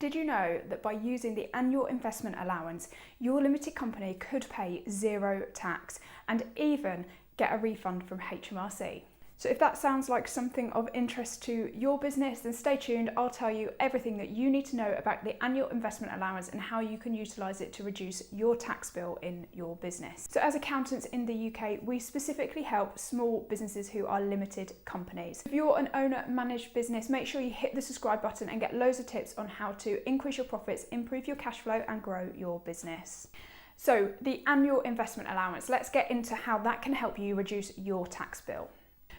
Did you know that by using the annual investment allowance, your limited company could pay zero tax and even get a refund from HMRC? So if that sounds like something of interest to your business, then stay tuned. I'll tell you everything that you need to know about the annual investment allowance and how you can utilise it to reduce your tax bill in your business. So as accountants in the UK, we specifically help small businesses who are limited companies. If you're an owner-managed business, make sure you hit the subscribe button and get loads of tips on how to increase your profits, improve your cash flow and grow your business. So the annual investment allowance, let's get into how that can help you reduce your tax bill.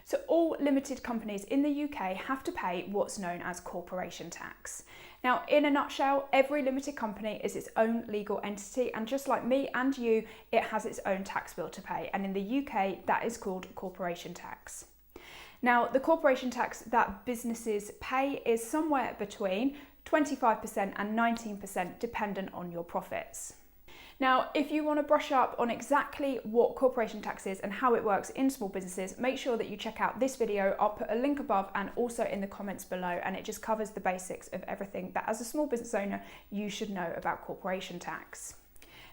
So all limited companies in the UK have to pay what's known as corporation tax. Now, in a nutshell, every limited company is its own legal entity, and just like me and you, it has its own tax bill to pay. And in the UK, that is called corporation tax. Now, the corporation tax that businesses pay is somewhere between 25% and 19% dependent on your profits. Now, if you want to brush up on exactly what corporation tax is and how it works in small businesses, make sure that you check out this video. I'll put a link above and also in the comments below, and it just covers the basics of everything that as a small business owner, you should know about corporation tax.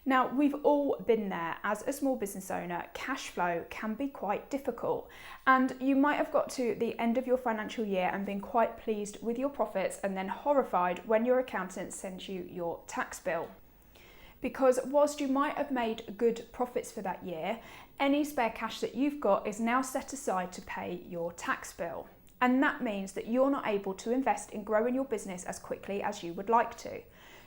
Now, we've all been there. As a small business owner, cash flow can be quite difficult, and you might have got to the end of your financial year and been quite pleased with your profits and then horrified when your accountant sends you your tax bill. Because whilst you might have made good profits for that year, any spare cash that you've got is now set aside to pay your tax bill. And that means that you're not able to invest in growing your business as quickly as you would like to.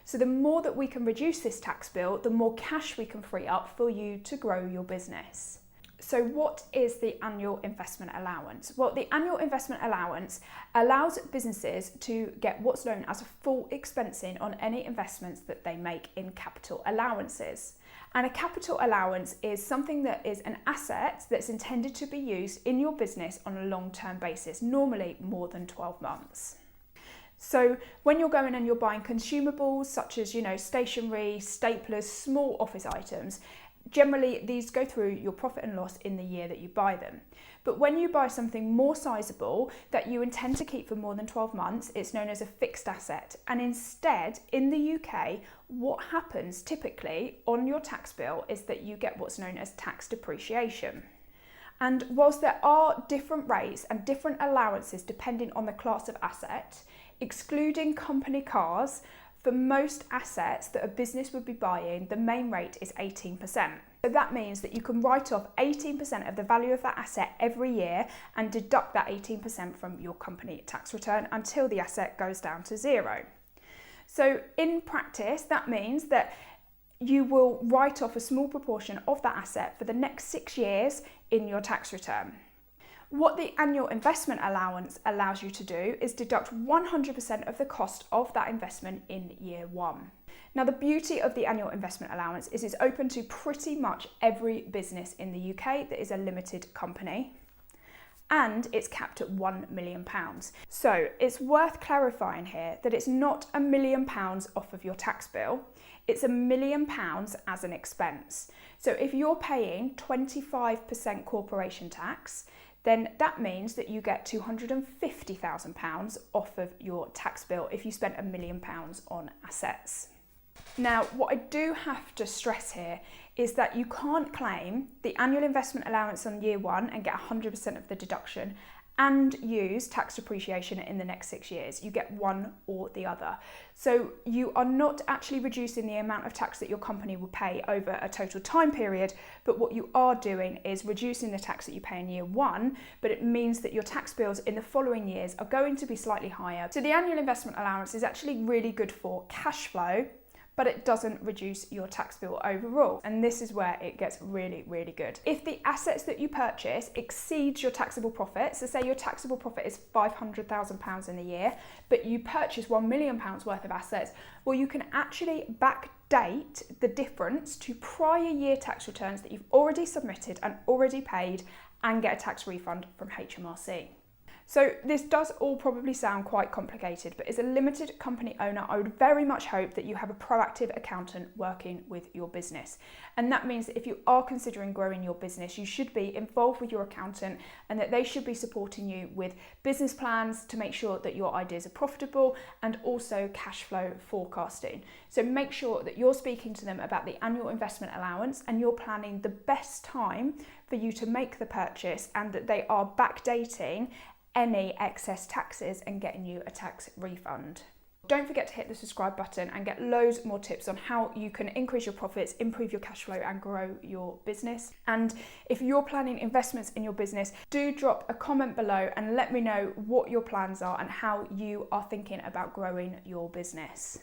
So the more that we can reduce this tax bill, the more cash we can free up for you to grow your business. So what is the annual investment allowance? Well, the annual investment allowance allows businesses to get what's known as a full expensing on any investments that they make in capital allowances. And a capital allowance is something that is an asset that's intended to be used in your business on a long-term basis, normally more than 12 months. So when you're going and you're buying consumables such as, stationery, staplers, small office items, generally, these go through your profit and loss in the year that you buy them. But when you buy something more sizable that you intend to keep for more than 12 months, it's known as a fixed asset. And instead, in the UK, what happens typically on your tax bill is that you get what's known as tax depreciation. And whilst there are different rates and different allowances depending on the class of asset, excluding company cars, for most assets that a business would be buying, the main rate is 18%. So that means that you can write off 18% of the value of that asset every year and deduct that 18% from your company tax return until the asset goes down to zero. So in practice, that means that you will write off a small proportion of that asset for the next 6 years in your tax return. What the annual investment allowance allows you to do is deduct 100% of the cost of that investment in year one. Now, the beauty of the annual investment allowance is it's open to pretty much every business in the UK that is a limited company, and it's capped at £1 million. So it's worth clarifying here that it's not £1 million off of your tax bill, it's £1 million as an expense. So if you're paying 25% corporation tax, then that means that you get £250,000 off of your tax bill if you spent £1 million on assets. Now, what I do have to stress here is that you can't claim the annual investment allowance on year one and get 100% of the deduction and use tax depreciation in the next 6 years. You get one or the other. So you are not actually reducing the amount of tax that your company will pay over a total time period, but what you are doing is reducing the tax that you pay in year one, but it means that your tax bills in the following years are going to be slightly higher. So the annual investment allowance is actually really good for cash flow, but it doesn't reduce your tax bill overall. And this is where it gets really, really good. If the assets that you purchase exceeds your taxable profit, so say your taxable profit is £500,000 in a year, but you purchase £1 million worth of assets, well, you can actually backdate the difference to prior year tax returns that you've already submitted and already paid and get a tax refund from HMRC. So this does all probably sound quite complicated, but as a limited company owner, I would very much hope that you have a proactive accountant working with your business. And that means that if you are considering growing your business, you should be involved with your accountant and that they should be supporting you with business plans to make sure that your ideas are profitable and also cash flow forecasting. So make sure that you're speaking to them about the annual investment allowance and you're planning the best time for you to make the purchase and that they are backdating any excess taxes and getting you a tax refund. Don't forget to hit the subscribe button and get loads more tips on how you can increase your profits, improve your cash flow and grow your business. And if you're planning investments in your business, do drop a comment below and let me know what your plans are and how you are thinking about growing your business.